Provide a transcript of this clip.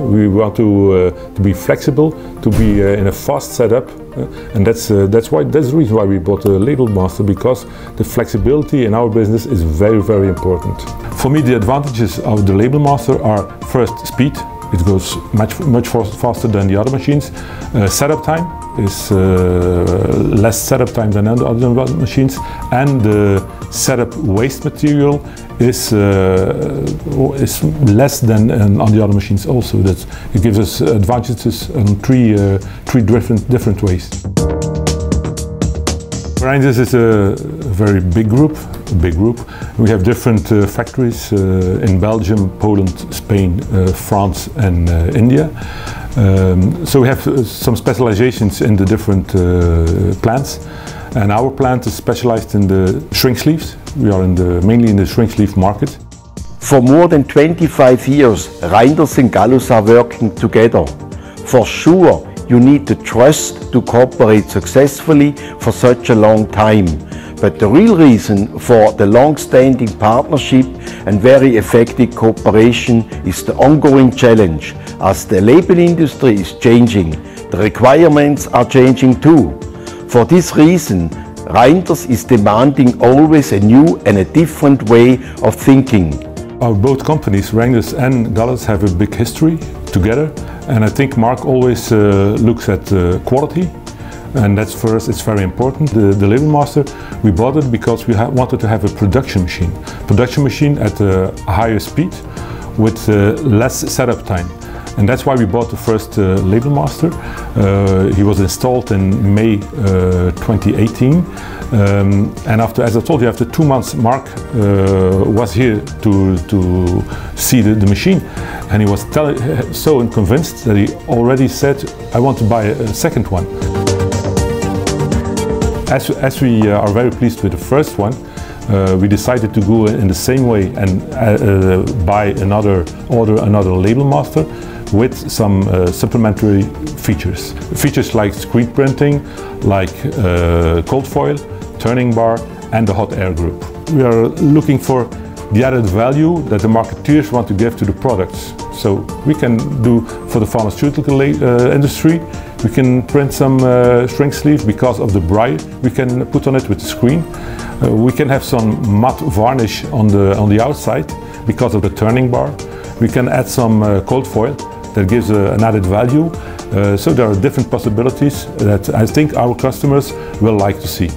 We want to be flexible, to be in a fast setup, and that's the reason why we bought the Labelmaster, because the flexibility in our business is very, very important. For me, the advantages of the Labelmaster are first speed. It goes much faster than the other machines. Setup time is less setup time than other machines, and the setup waste material is less than on the other machines also. It gives us advantages in three different ways. Reynders is a very big group. We have different factories in Belgium, Poland, Spain, France and India. So we have some specializations in the different plants, and our plant is specialized in the shrink sleeves. We are mainly in the shrink sleeve market. For more than 25 years, Reynders and Gallus are working together. For sure, you need the trust to cooperate successfully for such a long time. But the real reason for the long-standing partnership and very effective cooperation is the ongoing challenge. As the label industry is changing, the requirements are changing too. For this reason, Reynders is demanding always a new and a different way of thinking. Our both companies, Reynders and Gallus, have a big history together, and I think Mark always looks at quality, and that's for us, it's very important. The Labelmaster, we bought it because we wanted to have a production machine at a higher speed with less setup time. And that's why we bought the first Labelmaster. He was installed in May 2018. And after, as I told you, after 2 months, Mark was here to see the machine. And he was so convinced that he already said, I want to buy a second one. As we are very pleased with the first one, we decided to go in the same way and order another Labelmaster with some supplementary features. Features like screen printing, like cold foil, turning bar and the hot air group. We are looking for the added value that the marketeers want to give to the products. So we can do for the pharmaceutical industry, we can print some shrink sleeve because of the braille we can put on it with the screen. We can have some matte varnish on the outside because of the turning bar. We can add some cold foil that gives an added value. So there are different possibilities that I think our customers will like to see.